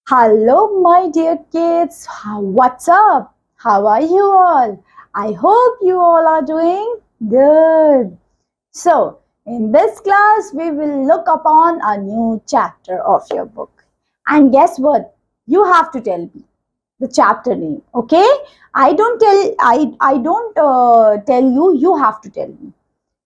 Hello, my dear kids. What's up? How are you all? I hope you all are doing good. So, in this class, we will look upon a new chapter of your book. And guess what? You have to tell me the chapter name. Okay? I don't tell you. You have to tell me.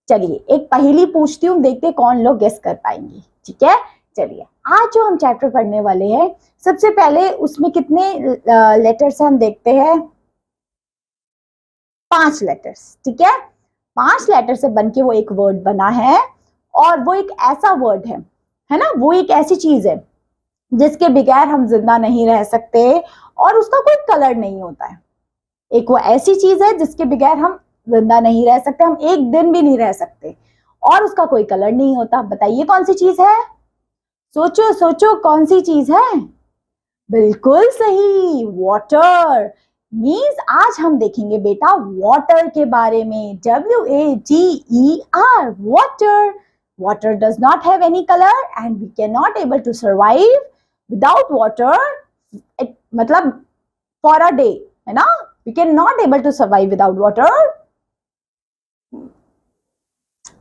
चलिए एक पहेली पूछती हूँ, देखते कौन लोग guess कर पाएंगे. ठीक है, चलिए आज जो हम चैप्टर पढ़ने वाले हैं, सबसे पहले उसमें कितने लेटर्स हम देखते हैं. 5 लेटर्स. ठीक है, 5 लेटर से बनके वो एक वर्ड बना है और वो एक ऐसा वर्ड है ना, वो एक ऐसी चीज है जिसके बगैर हम जिंदा नहीं रह सकते और उसका कोई कलर नहीं होता है. एक वो ऐसी चीज है जिसके बगैर हम जिंदा नहीं रह सकते, हम एक दिन भी नहीं रह सकते और उसका कोई कलर नहीं होता. बताइए कौन सी चीज है. सोचो सोचो कौन सी चीज है. बिल्कुल सही, वाटर. मीन्स आज हम देखेंगे बेटा वाटर के बारे में. WATER, water. Water does not have any colour and we can not able to survive without water. मतलब फॉर अ डे, है ना. We cannot able to survive without water.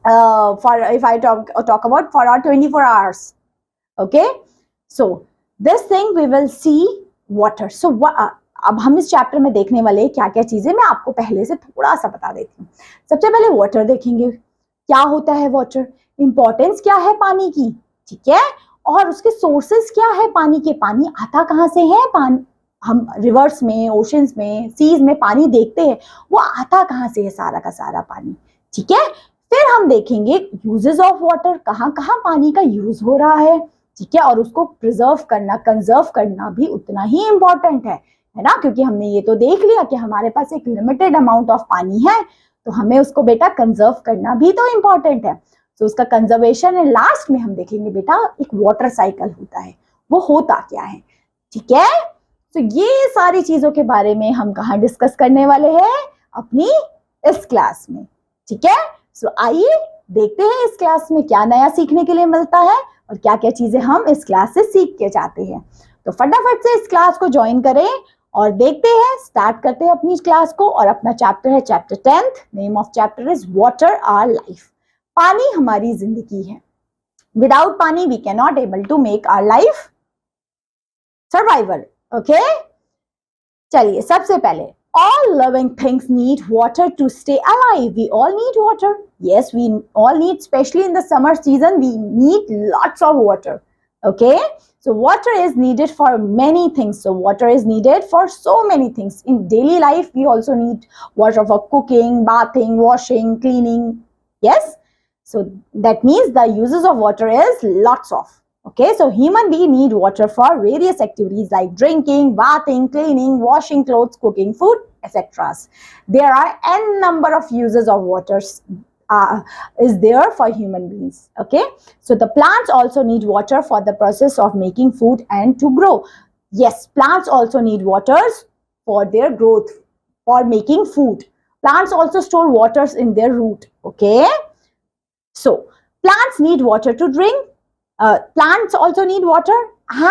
If I talk about for our 24 hours. Okay. So this thing we will see water. So अब हम इस chapter में देखने वाले क्या क्या चीजें, मैं आपको पहले से थोड़ा सा बता देती हूँ. सबसे पहले वाटर देखेंगे. क्या होता है वाटर, इंपॉर्टेंस क्या है पानी की. ठीक है, और उसके सोर्सेस क्या है पानी के. पानी आता कहाँ से है. पानी हम रिवर्स में, ओशंस में, सीज में पानी देखते हैं, वो आता कहाँ से है सारा का सारा पानी. ठीक है, फिर हम देखेंगे यूजेस ऑफ वाटर, कहाँ कहाँ पानी का यूज हो रहा है. ठीक है, और उसको प्रिजर्व करना, कंजर्व करना भी उतना ही इंपॉर्टेंट है ना, क्योंकि हमने ये तो देख लिया कि हमारे पास एक लिमिटेड अमाउंट ऑफ पानी है, तो हमें उसको बेटा कंजर्व करना भी तो इंपॉर्टेंट है. तो उसका कंजर्वेशन है. लास्ट में हम देखेंगे बेटा एक वाटर साइकिल होता है, वो होता क्या है. ठीक है, तो ये सारी चीजों के बारे में हम कहाँ डिस्कस करने वाले हैं, अपनी इस क्लास में. ठीक है, सो आइए देखते हैं इस क्लास में क्या नया सीखने के लिए मिलता है और क्या क्या चीजें हम इस क्लास से सीख के जाते हैं. तो फटाफट से इस क्लास को ज्वाइन करें और देखते हैं, स्टार्ट करते हैं अपनी क्लास को. और अपना चैप्टर है chapter 10th. Name of chapter is water our life. पानी हमारी जिंदगी है. Without pani we can not able to make our life survival. Okay, चलिए सबसे पहले all living things need water to stay alive. We all need water. Yes, we all need, especially in the summer season, we need lots of water. Okay, so water is needed for many things. So water is needed for so many things. In daily life, we also need water for cooking, bathing, washing, cleaning. Yes, so that means the uses of water is lots of. Okay, so human beings need water for various activities like drinking, bathing, cleaning, washing clothes, cooking food, etc. There are n number of uses of water is there for human beings. Okay, so the plants also need water for the process of making food and to grow. Yes, plants also need water for their growth, for making food. Plants also store waters in their root. Okay, so plants need water to drink. Plants also need water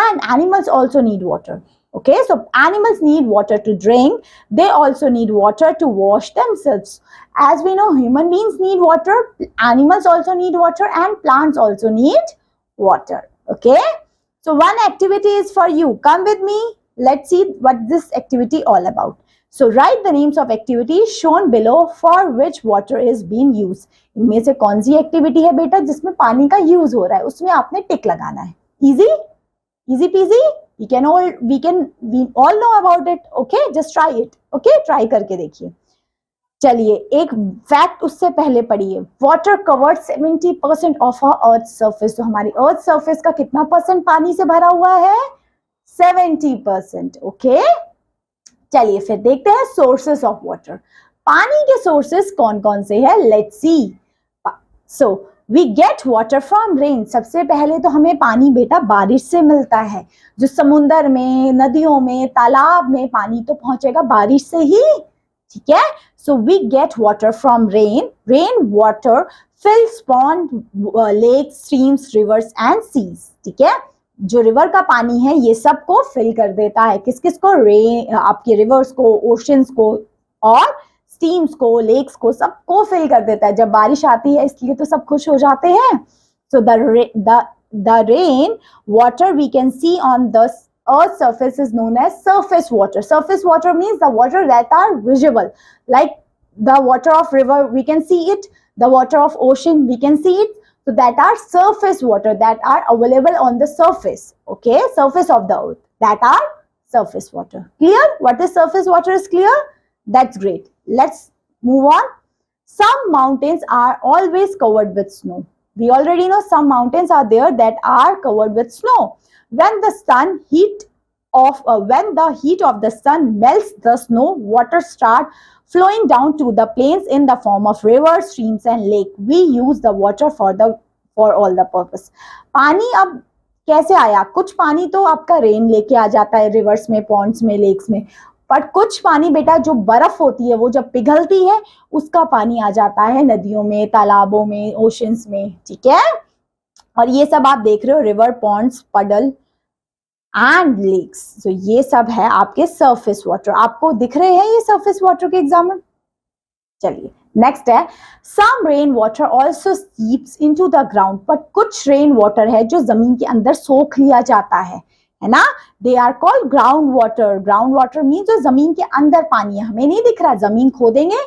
and animals also need water. Okay, so animals need water to drink. They also need water to wash themselves. As we know, human beings need water, animals also need water, and plants also need water. Okay, so one activity is for you. Come with me. Let's see what this activity all about. So write the names of activities shown below for which water is being used. इनमें से कौन सी activity है बेटा जिसमें पानी का use हो रहा है, उसमें आपने टिक लगाना है. Easy easy PG. we all know about it. Okay, just try it. Okay, try करके देखिए. चलिए एक फैक्ट उससे पहले पढ़िए. Water covered 70% of earth surface. तो हमारी अर्थ सरफेस का कितना परसेंट पानी से भरा हुआ है, 70%. ओके, चलिए फिर देखते हैं सोर्सेस ऑफ वाटर. पानी के सोर्सेस कौन कौन से हैं, let's see. So we get water from rain. सबसे पहले तो हमें पानी बेटा बारिश से मिलता है. जो समुंदर में, नदियों में, तालाब में पानी तो पहुंचेगा बारिश से ही. ठीक है, so we get water from rain. Rain water fills pond, lake, streams, rivers and seas. ठीक है, जो रिवर का पानी है ये सबको फिल कर देता है। किस किस को? रेन, आपके रिवर्स को, ओशंस को और स्ट्रीम्स को, लेक्स को, सबको फिल कर देता है। जब बारिश आती है इसलिए तो सब खुश हो जाते हैं। So the rain water we can see on the earth surface is known as surface water. Surface water means the water that are visible, like the water of river we can see it, the water of ocean we can see it. So that are surface water that are available on the surface, okay, surface of the earth, that are surface water. Clear? What is surface water is clear? That's great. Let's move on. Some mountains are always covered with snow. We already know some mountains are there that are covered with snow. When the heat of the sun melts the snow, water start flowing down to the plains in the form of rivers, streams and lake. We use the water for all the purpose. पानी अब कैसे आया? कुछ पानी तो आपका rain लेके आ जाता है रिवर्स में, पॉन्ड्स में, लेक्स में, पर कुछ पानी बेटा जो बर्फ होती है वो जब पिघलती है उसका पानी आ जाता है नदियों में, तालाबों में, ओशंस में, ठीक है। और ये सब आप देख रहे हो रिवर, पॉन्ड्स, पडल एंड लेक्स। तो ये सब है आपके सरफेस वाटर। आपको दिख रहे हैं ये सरफेस वाटर के एग्जाम्पल? चलिए नेक्स्ट है, some rain water also seeps into the ground. But कुछ रेन वाटर है जो जमीन के अंदर सोख लिया जाता है ना। They are called ground water. Ground water mean जो जमीन के अंदर पानी है, हमें नहीं दिख रहा, जमीन खोदेंगे,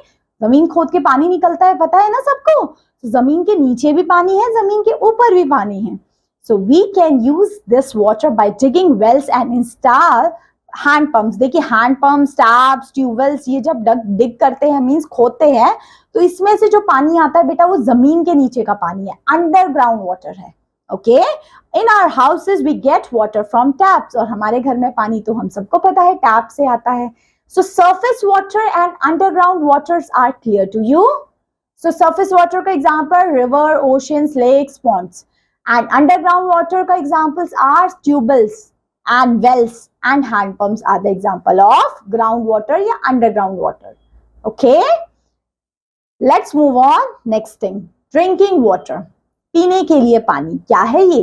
जमीन खोद के पानी निकलता है, पता है ना सबको। तो जमीन के नीचे भी पानी है, जमीन के ऊपर भी पानी है। So we can use this water by digging wells and install hand pumps. देखिए हैंड पंप्स, टैप्स, ट्यूबवेल्स, ये जब डिग करते हैं मीन्स खोदते हैं, तो इसमें से जो पानी आता है बेटा वो जमीन के नीचे का पानी है, अंडरग्राउंड वाटर है। Okay, in our houses we get water from taps. और हमारे घर में पानी तो हम सबको पता है टैप से आता है। So surface water and underground waters are clear to you. So surface water का example river, oceans, lakes, ponds, and underground water का examples are tubewells and wells and hand pumps are the example of groundwater या underground water. Okay, let's move on. Next thing, drinking water. पीने के लिए पानी क्या है ये?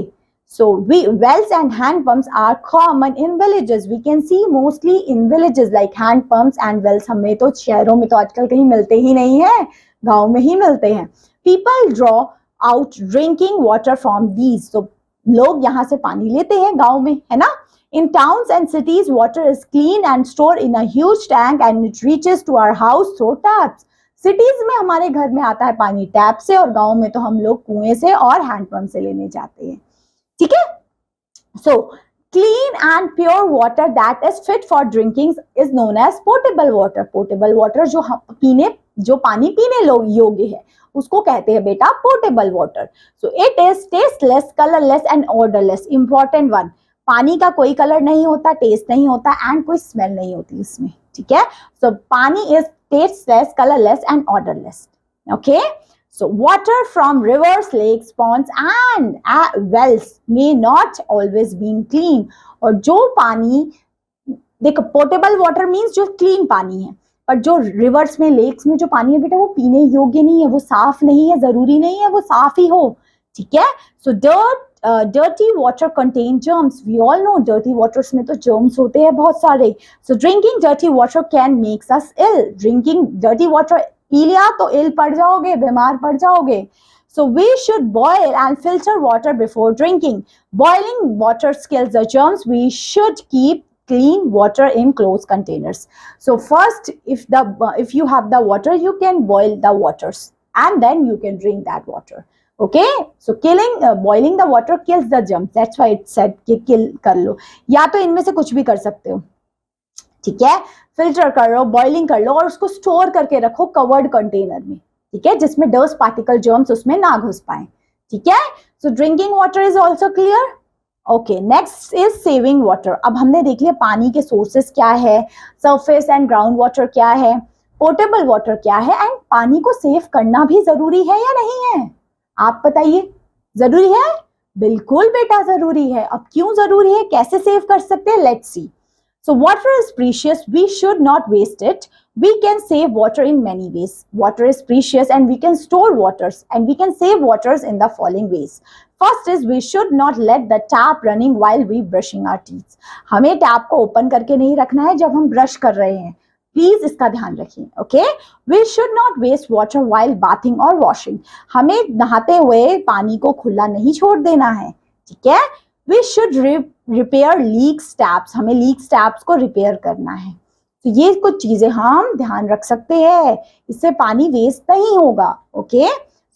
So wells and hand pumps are common in villages. We can see mostly in villages like hand pumps and wells. हमें तो शहरों में तो आजकल कहीं मिलते ही नहीं है, गांव में ही मिलते हैं. People draw out drinking water from these. So लोग यहाँ से पानी लेते हैं गांव में, है ना। In towns and cities, water is cleaned and stored in a huge tank and it reaches to our house through taps. Cities में हमारे घर में आता है पानी टैप से, और गांव में तो हम लोग कुएं से और हैंडपंप से लेने जाते हैं, ठीक है। So clean and pure water that is fit for drinking is known as potable water. Potable water जो पानी पीने योग्य है उसको कहते हैं बेटा portable water. So it is tasteless, colourless and odourless. Important one, पानी का कोई कलर नहीं होता, टेस्ट नहीं होता एंड कोई स्मेल नहीं होती इसमें, ठीक है। So pani is tasteless, colourless and orderless. Okay, so water from rivers, lakes, ponds and wells may not always been clean. और जो पानी, देखो पोर्टेबल वाटर मीन्स जो क्लीन पानी है, पर जो रिवर्स में, लेक्स में जो पानी है बेटा वो पीने योग्य नहीं है, वो साफ नहीं है, जरूरी नहीं है वो साफ ही हो, ठीक है। सो dirty water contain germs. We all know dirty waters में तो germs होते हैं बहुत सारे. So drinking dirty water can makes us ill. Drinking dirty water P लिया तो ill पड़ जाओगे, बीमार पड़ जाओगे. So we should boil and filter water before drinking. Boiling water kills the germs. We should keep clean water in closed containers. So first, if you have the water, you can boil the waters and then you can drink that water. Okay, so boiling the water kills the germs. That's why it said कि kill कर लो, या तो इनमें से कुछ भी कर सकते हो, ठीक है। फिल्टर कर लो, बॉइलिंग कर लो और उसको स्टोर करके रखो कवर्ड कंटेनर में, ठीक है, जिसमें डस्ट पार्टिकल, जर्म्स उसमें ना घुस पाए, ठीक है। सो drinking water is also clear. Okay, next is saving water. अब हमने देख लिया पानी के सोर्सेस क्या है, सरफेस एंड ग्राउंड वाटर क्या है, पोर्टेबल वाटर क्या है, एंड पानी को सेव करना भी जरूरी है या नहीं है, आप बताइए। जरूरी है? बिल्कुल बेटा जरूरी है। अब क्यों जरूरी है, कैसे सेव कर सकते हैं, let's see. So water is precious, we should not waste it. We can save water in many ways. Water is precious and we can store waters and we can save waters in the following ways. First is we should not let the tap running while we brushing our teeth. हमें tap को open करके नहीं रखना है जब हम brush कर रहे हैं, प्लीज इसका ध्यान रखिए. Okay, we should not waste water while bathing और वॉशिंग. हमें नहाते हुए पानी को खुला नहीं छोड़ देना है. ठीक है. We should repair leaks taps. हमें लीक्स टैप्स को रिपेयर करना है. तो ये कुछ चीजें हम ध्यान रख सकते हैं, इससे पानी वेस्ट नहीं होगा. Okay,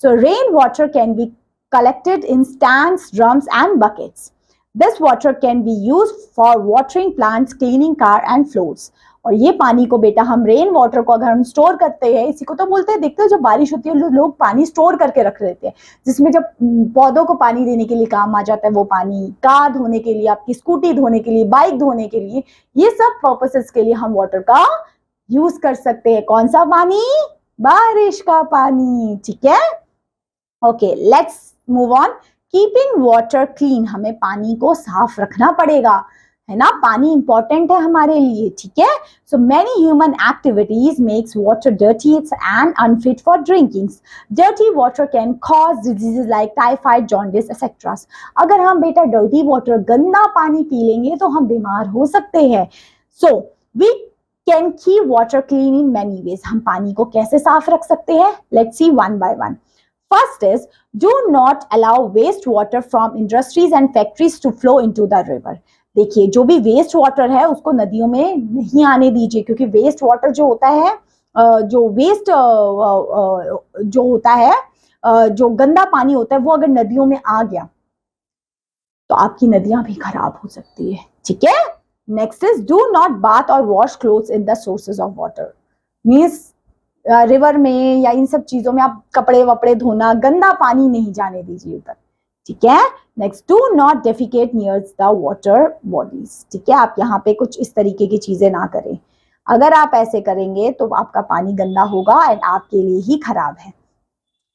so rain water can be collected in stands, drums and buckets. This water can be used for watering plants, cleaning car and floors. और ये पानी को बेटा हम रेन वाटर को अगर हम स्टोर करते हैं, इसी को तो बोलते हैं, देखते हो जब बारिश होती है लोग पानी स्टोर करके रख लेते हैं, जिसमें जब पौधों को पानी देने के लिए काम आ जाता है वो पानी, कार धोने के लिए, आपकी स्कूटी धोने के लिए, बाइक धोने के लिए, ये सब पर्पसेस के लिए हम वाटर का यूज कर सकते हैं. कौन सा पानी? बारिश का पानी. ठीक है. Okay, let's move on. Keeping water clean. हमें पानी को साफ रखना पड़ेगा, है ना. पानी इंपॉर्टेंट है हमारे लिए. ठीक है. So many human activities makes water dirty and unfit for drinking. Dirty water can cause diseases like typhoid, jaundice etcetera. अगर हम बेटा डर्टी वाटर, गंदा पानी पी लेंगे तो हम बीमार हो सकते हैं. So we can keep water clean in many ways. हम पानी को कैसे साफ रख सकते हैं? Let's see one by one. First is, do not allow wastewater from industries and factories to flow into the river. देखिए, जो भी वेस्ट वाटर है उसको नदियों में नहीं आने दीजिए, क्योंकि वेस्ट वाटर जो होता है, जो वेस्ट जो होता है, जो गंदा पानी होता है, वो अगर नदियों में आ गया तो आपकी नदियां भी खराब हो सकती है. ठीक है. Next is, do not bath और wash clothes in the sources of water. Means river में या इन सब चीजों में आप कपड़े वपड़े धोना, गंदा पानी नहीं जाने दीजिए उधर. ठीक है. Next, do not defecate near the water bodies. ठीक है. आप यहाँ पे कुछ इस तरीके की चीजें ना करें. अगर आप ऐसे करेंगे तो आपका पानी गंदा होगा एंड आपके लिए ही खराब है.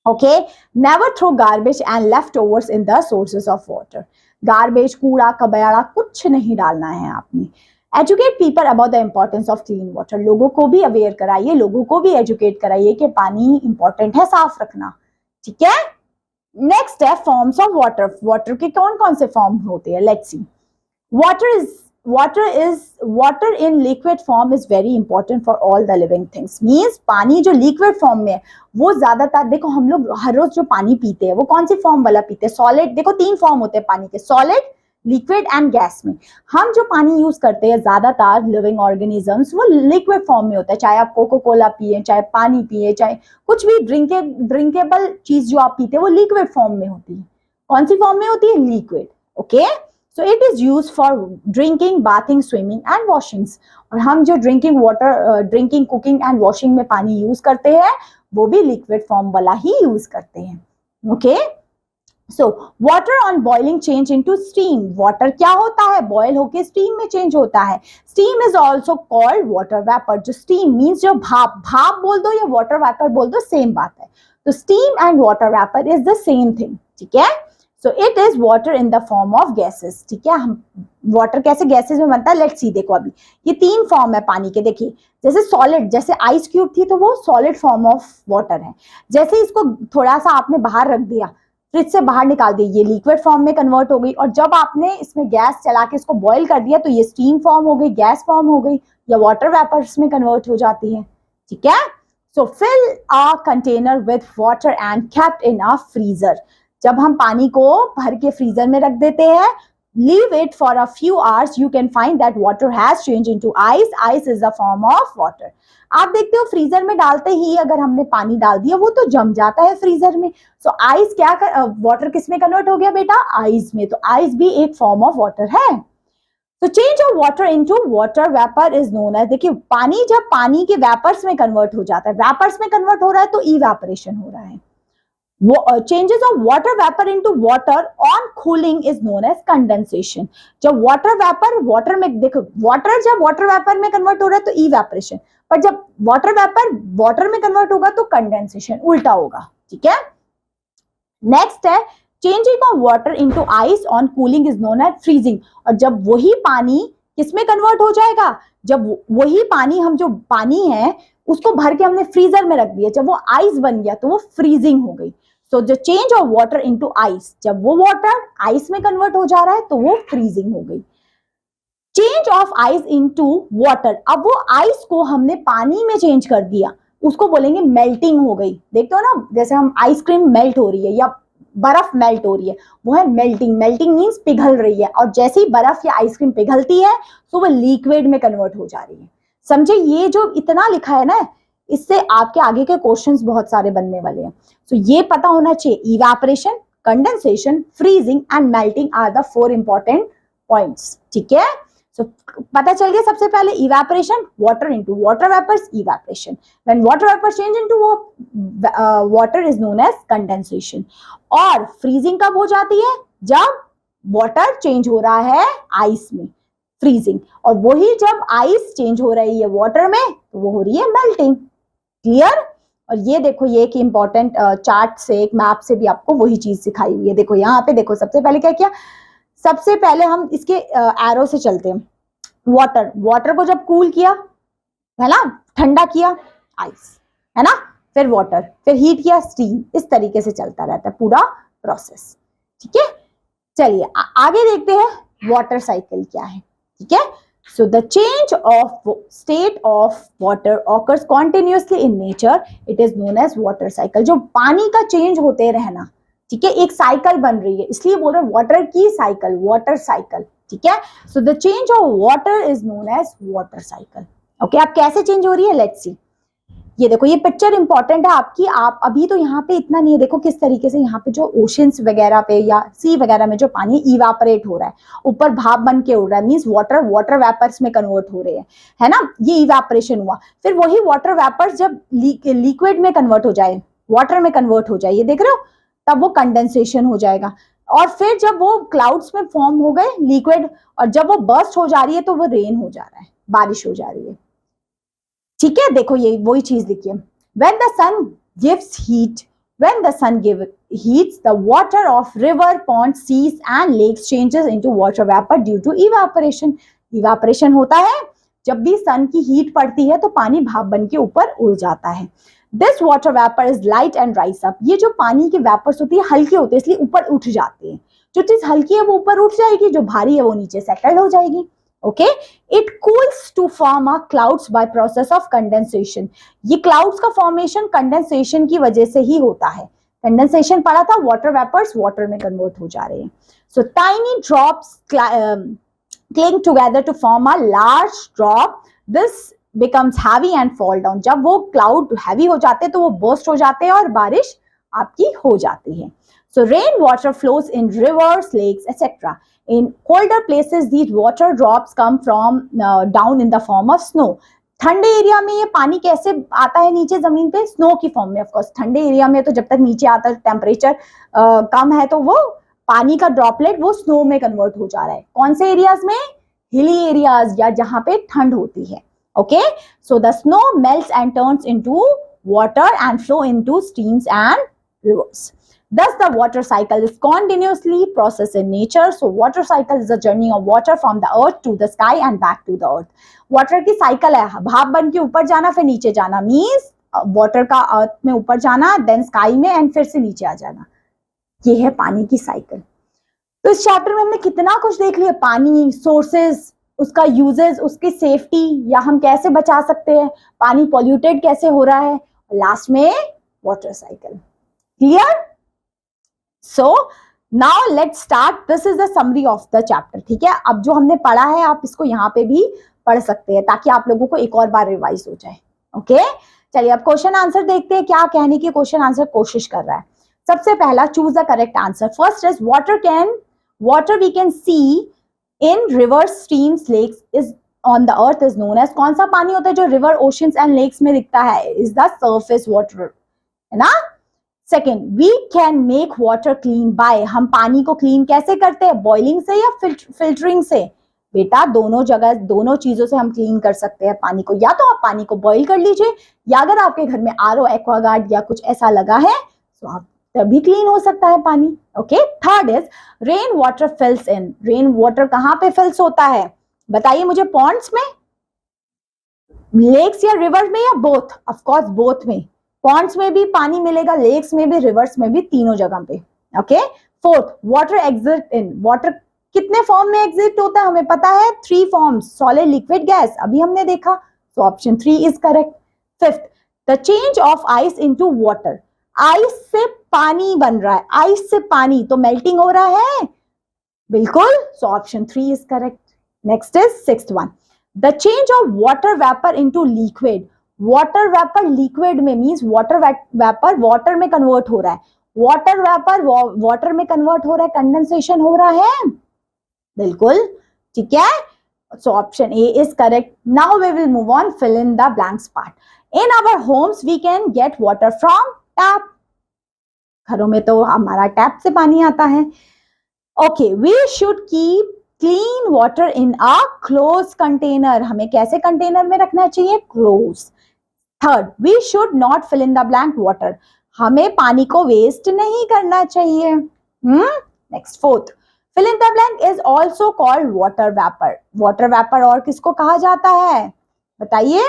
Okay. Never throw garbage and left overs in the sources of water. Garbage, कूड़ा कबाड़ा कुछ नहीं डालना है आपने. Educate people about the importance of clean water. लोगों को भी अवेयर कराइए, लोगों को भी एजुकेट कराइए कि पानी इंपॉर्टेंट है साफ रखना. ठीक है. नेक्स्ट है फॉर्म्स ऑफ वाटर. वाटर के कौन कौन से फॉर्म होते हैं? Let's C. Water in liquid form is very important for all the living things. Means पानी जो लिक्विड फॉर्म में है वो ज्यादातर, देखो हम लोग हर रोज जो पानी पीते हैं वो कौन सी फॉर्म वाला पीते हैं? सॉलिड. देखो 3 फॉर्म होते हैं पानी के, सॉलिड, लिक्विड एंड गैस में. हम जो पानी यूज करते हैं ज्यादातर लिविंग ऑर्गेनिजम्स वो लिक्विड फॉर्म में होता है. चाहे आप कोको कोला पिए, चाहे पानी पिए, चाहे कुछ भी ड्रिंकेबल चीज जो आप पीते हैं वो लिक्विड फॉर्म में होती है. कौन सी फॉर्म में होती है? Liquid. Okay. So it is use for drinking, bathing, swimming and washings. और हम जो drinking water, drinking, cooking and washing में पानी यूज करते हैं वो भी लिक्विड फॉर्म वाला ही यूज करते हैं. Okay. So water on boiling change into steam. Water क्या होता है? Boil होके steam में change होता है. Steam is also called water vapor. जो steam means जो भाप, भाप बोल दो या water vapor बोल दो, same बात है. तो steam and water vapor is the same thing. ठीक है. So it is water in the form of gases. ठीक है. हम water कैसे gases में बनता है? Let's see. देखो अभी ये 3 फॉर्म है पानी के. देखिए जैसे सॉलिड, जैसे आइस क्यूब थी तो वो सॉलिड फॉर्म ऑफ वाटर है. जैसे इसको थोड़ा सा आपने बाहर रख दिया, फ्रिज से बाहर निकाल दी, ये लिक्विड फॉर्म में कन्वर्ट हो गई. और जब आपने इसमें गैस चला के इसको बॉईल कर दिया तो ये स्टीम फॉर्म हो गई, गैस फॉर्म हो गई, या वाटर वेपर्स में कन्वर्ट हो जाती है. ठीक है. So fill a container with water and kept in a freezer. जब हम पानी को भर के फ्रीजर में रख देते हैं, leave it for a few hours, you can find that water has changed into ice. Ice is a form of water. आप देखते हो फ्रीजर में डालते ही अगर हमने पानी डाल दिया वो तो जम जाता है फ्रीजर में. सो आइस क्या वाटर किस में कन्वर्ट हो गया बेटा? आइस में. तो आइस भी एक फॉर्म ऑफ वाटर है. तो change of water into water vapour is known as. देखिए पानी जब पानी के वेपर्स में कन्वर्ट हो जाता है, वेपर्स में कन्वर्ट हो रहा है तो इवेपोरेशन हो रहा है. Changes of water vapour into water on cooling is known as condensation. जब वाटर वेपर वाटर में, देखो वाटर जब वाटर वेपर में कन्वर्ट हो रहा है तो इवेपोरेशन, पर जब वाटर वेपर वाटर में कन्वर्ट होगा तो कंडेंसेशन, उल्टा होगा. ठीक है. नेक्स्ट है changing of water into ice on cooling is known as freezing. और जब वही पानी किसमें कन्वर्ट हो जाएगा? जब वही पानी, हम जो पानी है उसको भर के हमने फ्रीजर में रख दिया, जब वो आइस बन गया तो वो फ्रीजिंग हो गई। सो the change of water into ice, जब वो वाटर आइस में कन्वर्ट हो जा रहा है तो वो फ्रीजिंग हो गई। Change of ice into water, अब वो आइस को हमने पानी में चेंज कर दिया, उसको बोलेंगे मेल्टिंग हो गई। देखते हो ना, जैसे हम आइसक्रीम मेल्ट हो रही है या बर्फ मेल्ट हो रही है, वो है मेल्टिंग। मेल्टिंग मीन्स पिघल रही है, और जैसे ही बर्फ या आइसक्रीम पिघलती है तो वो लिक्विड में कन्वर्ट हो जा रही है। समझे? ये जो इतना लिखा है ना, इससे आपके आगे के क्वेश्चंस बहुत सारे बनने वाले हैं। तो ये पता होना चाहिए, evaporation, condensation, freezing and melting are the 4 important points. ठीक है, सो पता चल गया। सबसे पहले evaporation, water into water vapours, evaporation. When water vapour change into water is known as condensation. और फ्रीजिंग कब हो जाती है? जब वाटर चेंज हो रहा है आइस में, फ्रीजिंग। और वही जब आइस चेंज हो रही है वाटर में तो वो हो रही है मेल्टिंग। क्लियर? और ये देखो, ये एक इंपॉर्टेंट चार्ट से, एक मैप से भी आपको वही चीज सिखाई हुई है। देखो यहाँ पे, देखो सबसे पहले क्या किया, सबसे पहले हम इसके एरो से चलते हैं। वाटर, वाटर को जब कूल किया है ना, ठंडा किया, आइस है ना, फिर वाटर, फिर हीट किया, स्टीम। इस तरीके से चलता रहता है पूरा प्रोसेस। ठीक है, चलिए आगे देखते हैं वाटर साइकिल क्या है। ठीक है, so the change of state of water occurs continuously in nature, it is known as water cycle। जो पानी का चेंज होते रहना, ठीक है, एक साइकिल बन रही है, इसलिए बोल रहे हैं वाटर की साइकिल, वाटर साइकिल। ठीक है, so the change of water is known as water cycle. Okay, अब कैसे चेंज हो रही है, लेट्स सी। ये देखो, ये पिक्चर इंपॉर्टेंट है आपकी। आप अभी तो यहाँ पे इतना नहीं है, देखो किस तरीके से यहाँ पे जो ओशंस वगैरह पे या सी वगैरह में जो पानी इवापोरेट हो रहा है, ऊपर भाप बन के उड़ रहा है, मींस वाटर वेपर्स में कन्वर्ट हो रहे हैं, है ना, ये इवापोरेशन हुआ। फिर वही वाटर वेपर्स जब लिक्विड में कन्वर्ट हो जाए, वाटर में कन्वर्ट हो जाए, ये देख रहे हो, तब वो कंडेंसेशन हो जाएगा। और फिर जब वो क्लाउड्स में फॉर्म हो गए लिक्विड, और जब वो बर्स्ट हो जा रही है तो वो रेन हो जा रहा है, बारिश हो जा रही है। ठीक है, देखो ये वही चीज लिखिए। When the sun gives heat, when the sun heats, the water of river, ponds, seas and lakes changes into water vapor due to evaporation। evaporation होता है जब भी सन की हीट पड़ती है तो पानी भाप बन के ऊपर उड़ जाता है। This water vapor is light and rise up। ये जो पानी की वेपर्स होती है हल्की होती है, इसलिए ऊपर उठ जाते हैं। जो चीज हल्की है वो ऊपर उठ जाएगी, जो भारी है वो नीचे सेटल हो जाएगी। Okay, it cools to form a clouds by process of condensation. ये क्लाउड्स का फॉर्मेशन कंडेंसेशन की वजह से ही होता है। कंडेंसेशन पड़ा था, वाटर वेपर्स वाटर में कन्वर्ट हो जा रहे हैं। So tiny drops cling together to form a large drop, this becomes heavy and fall down. जब वो क्लाउड हैवी हो जाते हैं तो वो बर्स्ट हो जाते हैं और बारिश आपकी हो जाती है। So rain water flows in rivers, lakes etcetera. In colder places, these water drops come from down in the form of snow। ठंडे एरिया में ये पानी कैसे आता है नीचे जमीन पे? स्नो की फॉर्म में। ऑफ कोर्स ठंडे एरिया में तो जब तक नीचे आता है टेम्परेचर कम है तो वो पानी का ड्रॉपलेट वो स्नो में कन्वर्ट हो जा रहा है। कौन से एरियाज में? हिली एरियाज, या जहां पे ठंड होती है। Okay, so the snow melts and turns into water and flow into streams and reverse. Thus, the water cycle is continuously processed in nature. So, water cycle is a journey of water from the earth to the sky and back to the earth। Water की cycle है, भाप बन के ऊपर जाना फिर नीचे जाना, means water का अर्थ में ऊपर जाना, then sky में and फिर से नीचे आ जाना। ये है पानी की cycle। तो इस चैप्टर में हमने कितना कुछ देख लिया, पानी, सोर्सेज, उसका यूजेस, उसकी सेफ्टी या हम कैसे बचा सकते हैं, पानी पॉल्यूटेड कैसे हो रहा है, लास्ट में water cycle. Clear? So now let's start, this is the summary of the chapter। ठीक है, अब जो हमने पढ़ा है आप इसको यहाँ पे भी पढ़ सकते हैं ताकि आप लोगों को एक और बार रिवाइज हो जाए। ओके, चलिए अब क्वेश्चन आंसर देखते हैं, क्या कहने की क्वेश्चन आंसर कोशिश कर रहा है। सबसे पहला, choose the correct answer. First is water we can see in rivers, streams, lakes is on the earth is known as. कौन सा पानी होता है जो रिवर, ओशंस एंड लेक्स में दिखता है? इज द सरफेस वाटर, है ना। Second, we can make water clean by. हम पानी को क्लीन कैसे करते हैं? बॉइलिंग से या फिल्टरिंग से? बेटा दोनों जगह, दोनों चीजों से हम क्लीन कर सकते हैं पानी को। या तो आप पानी को बॉइल कर लीजिए, या अगर आपके घर में आरओ, एक्वागार्ड या कुछ ऐसा लगा है तो आप तभी क्लीन हो सकता है पानी। Okay, third is rain water fills in. Rain water कहाँ पे फिल्स होता है? बताइए मुझे, पॉन्ड्स में, लेक्स या रिवर में या बोथ? ऑफ कोर्स बोथ में, पॉन्ड्स में भी पानी मिलेगा, लेक्स में भी, रिवर्स में भी, तीनों जगह पे। ओके। फोर्थ, वाटर एग्जिट इन, वाटर कितने फॉर्म में एग्जिट होता है हमें पता है, 3 फॉर्म्स, सॉलिड, लिक्विड, गैस, अभी हमने देखा, तो option 3 is correct. Fifth, the change of ice into water, ice से पानी बन रहा है, आइस से पानी, तो मेल्टिंग हो रहा है, बिल्कुल, so option 3 is correct. Next is sixth one, the change of water vapour into liquid, water vapour liquid में मींस वाटर वेपर वाटर में कन्वर्ट हो रहा है, वाटर वेपर वाटर में कन्वर्ट हो रहा है, कंडेंसेशन हो रहा है, बिल्कुल, ठीक है, so option A is correct. Now we will move on, fill in the blanks part. In our homes we can get water from tap, घरों में तो हमारा टैप से पानी आता है। Okay, we should keep clean water in a close container, हमें कैसे कंटेनर में रखना चाहिए, close. Third, we should not fill in the blank water, हमें पानी को वेस्ट नहीं करना चाहिए। Next fourth, fill in the blank is also called water vapour, water vapour और किसको कहा जाता है बताइए,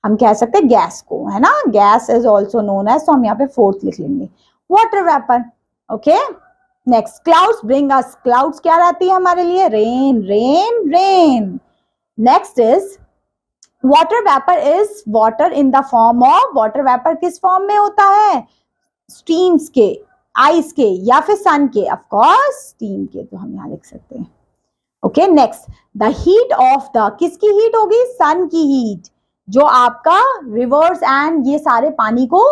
हम कह सकते हैं गैस को, है ना, gas is also known as, तो हम यहाँ पे फोर्थ लिख लेंगे, water vapour. Okay. Next, clouds bring us, clouds क्या रहती है हमारे लिए, rain, rain, rain. Next is water vapour is water in the form of, water vapour किस फॉर्म में होता है, स्टीम्स के, आइस के, या फिर सन के, ऑफ कोर्स स्टीम के, तो हम यहाँ लिख सकते हैं। Okay. Next, the heat of the, किसकी हीट होगी, सन की हीट, जो आपका रिवर्स एंड ये सारे पानी को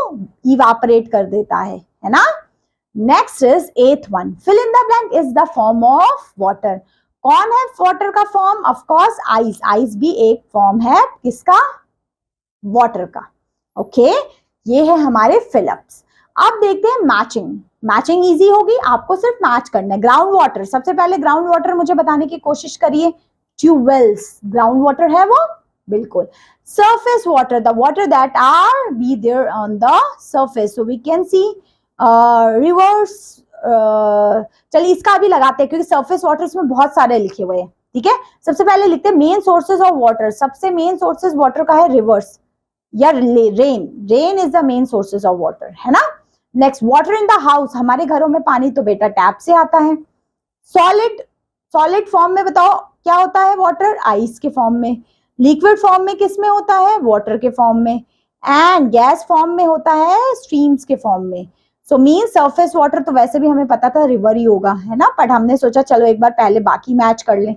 इवापोरेट कर देता है ना। Next is eighth one, fill in the blank is the form of water, कौन है वाटर का form, of course ice, ice भी एक फॉर्म है किसका, वाटर का। ओके, ये है हमारे फिलअप्स। अब देखते हैं मैचिंग, मैचिंग इजी होगी, आपको सिर्फ मैच करना है। ग्राउंड वाटर, सबसे पहले ग्राउंड वाटर मुझे बताने की कोशिश करिए, ट्यूबवेल्स ग्राउंड वाटर है वो, बिल्कुल। Surface water, the water that are be there on the surface, so we can see rivers, चलिए इसका अभी लगाते हैं क्योंकि सरफेस वाटर में बहुत सारे लिखे हुए हैं, ठीक है। सबसे पहले लिखते हैं मेन सोर्सेज ऑफ वाटर, सबसे मेन सोर्सेज वाटर का है रिवर्स या rain, rain is the main sources of water, है ना। Next, water in the house, हमारे घरों में पानी तो बेटा टैप से आता है। सॉलिड, सॉलिड फॉर्म में बताओ क्या होता है वाटर, आइस के फॉर्म में। लिक्विड फॉर्म में किस में होता है, वाटर के फॉर्म में। एंड गैस फॉर्म में होता है स्ट्रीम्स के फॉर्म में। सो मीन सरफेस वाटर तो वैसे भी हमें पता था रिवर ही होगा, है ना, बट हमने सोचा चलो एक बार पहले बाकी मैच कर लें,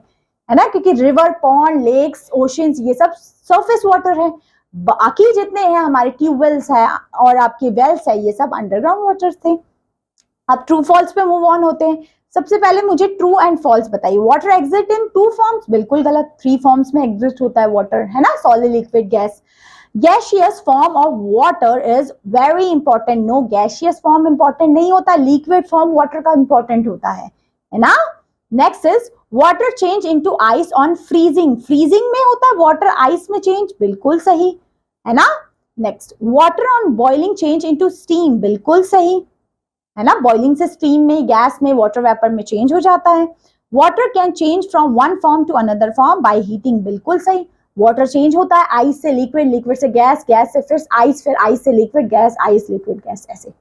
है ना, क्योंकि रिवर, पॉन्ड, लेक्स, ओशंस ये सब सरफेस वाटर है, बाकी जितने हैं हमारे ट्यूबवेल्स है और आपके वेल्स है ये सब अंडरग्राउंड वाटर थे। अब ट्रू फॉल्स पे मूव ऑन होते हैं। सबसे पहले मुझे ट्रू एंड फॉल्स बताइए, वाटर एग्जिट इन 2 फॉर्म्स, बिल्कुल गलत, 3 फॉर्म्स में एग्जिस्ट होता है वाटर, है ना, solid, liquid, gas. Gaseous form of water is very important, no, gaseous form important नहीं होता, लिक्विड फॉर्म वाटर का इंपॉर्टेंट होता है ना। Next is water change into ice on freezing, freezing में होता है वाटर आइस में चेंज, बिल्कुल सही, है ना। Next, water on boiling change into steam, बिल्कुल सही, है ना, बॉइलिंग से स्टीम में, गैस में, वाटर वेपर में चेंज हो जाता है। Water can change from one form to another form by heating, बिल्कुल सही, वाटर चेंज होता है आइस से लिक्विड, लिक्विड से गैस, गैस से फिर आइस, फिर आइस से liquid, gas, ice, liquid, gas, ऐसे।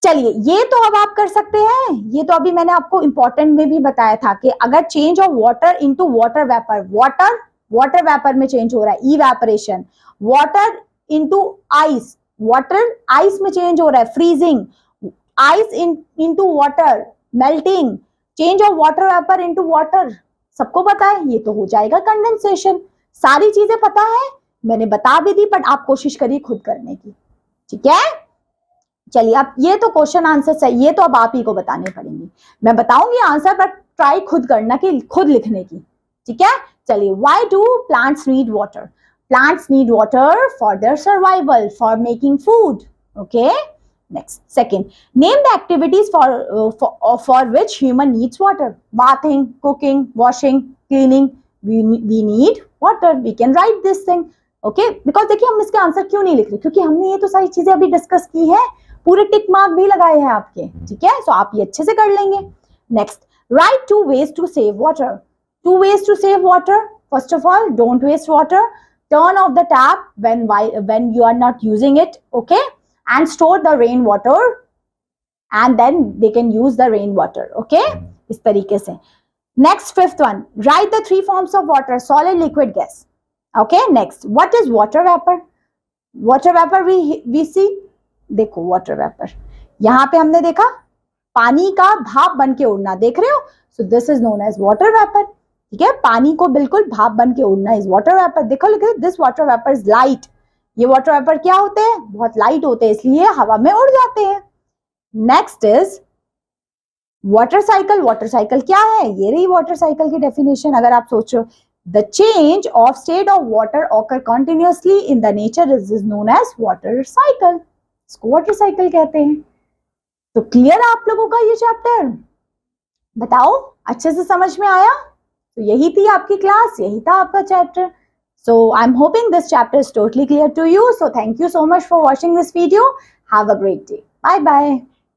चलिए ये तो अब आप कर सकते हैं, ये तो अभी मैंने आपको इंपॉर्टेंट में भी बताया था कि अगर change of water into water vapour, water water vapour में चेंज हो रहा है, evaporation, water into ice, water ice में चेंज हो रहा है, freezing, ice into water, melting, change of water vapour into water, सबको पता है, ये तो हो जाएगा कंडेंसेशन। सारी चीजें पता है, मैंने बता भी दी, बट आप कोशिश करिए खुद करने की, ठीक है। चलिए अब ये तो क्वेश्चन आंसर सही, ये तो अब आप ही को बताने पड़ेंगे, मैं बताऊंगी आंसर पर ट्राई खुद करना की, खुद लिखने की, ठीक है। चलिए, why do plants need water, plants need water for their survival, for making food, okay. Next, second, name the activities for which human needs water. Bathing, cooking, washing, cleaning. We need water. We can write this thing. Okay? Because देखिए हम इसके answer क्यों नहीं लिख रहे, क्योंकि हमने ये तो सारी चीजें अभी डिस्कस की है, पूरे टिक मार्क भी लगाए हैं आपके, ठीक है, सो आप ये अच्छे से कर लेंगे। Next, write 2 ways to save water. 2 ways to save water. First of all, don't waste water. Turn off the tap when you are not using it, okay? And store the rainwater, and then they can use the rainwater, okay? इस तरीके से. Next, fifth one, write the three forms of water: solid, liquid, gas. Okay, next, what is water vapor? Water vapor we see, देखो water vapor, यहाँ पे हमने देखा पानी का भाप बन के उड़ना, देख रहे हो? So this is known as water vapor. ठीक है, पानी को बिल्कुल भाप बन के उड़ना is water vapor. देखो लिखे, this water vapor is light. ये water vapor क्या होते हैं? बहुत लाइट होते हैं, इसलिए हवा में उड़ जाते हैं. Next is water cycle. Water cycle क्या है? ये रही water cycle की definition. अगर आप सोचो, the change of state of water occur continuously in the nature is known as water cycle. इसको water cycle कहते हैं. तो क्लियर है आप लोगों का ये चैप्टर? बताओ, अच्छे से समझ में आया? तो यही थी आपकी क्लास, यही था आपका chapter. So I'm hoping this chapter is totally clear to you. So thank you so much for watching this video. Have a great day. Bye bye.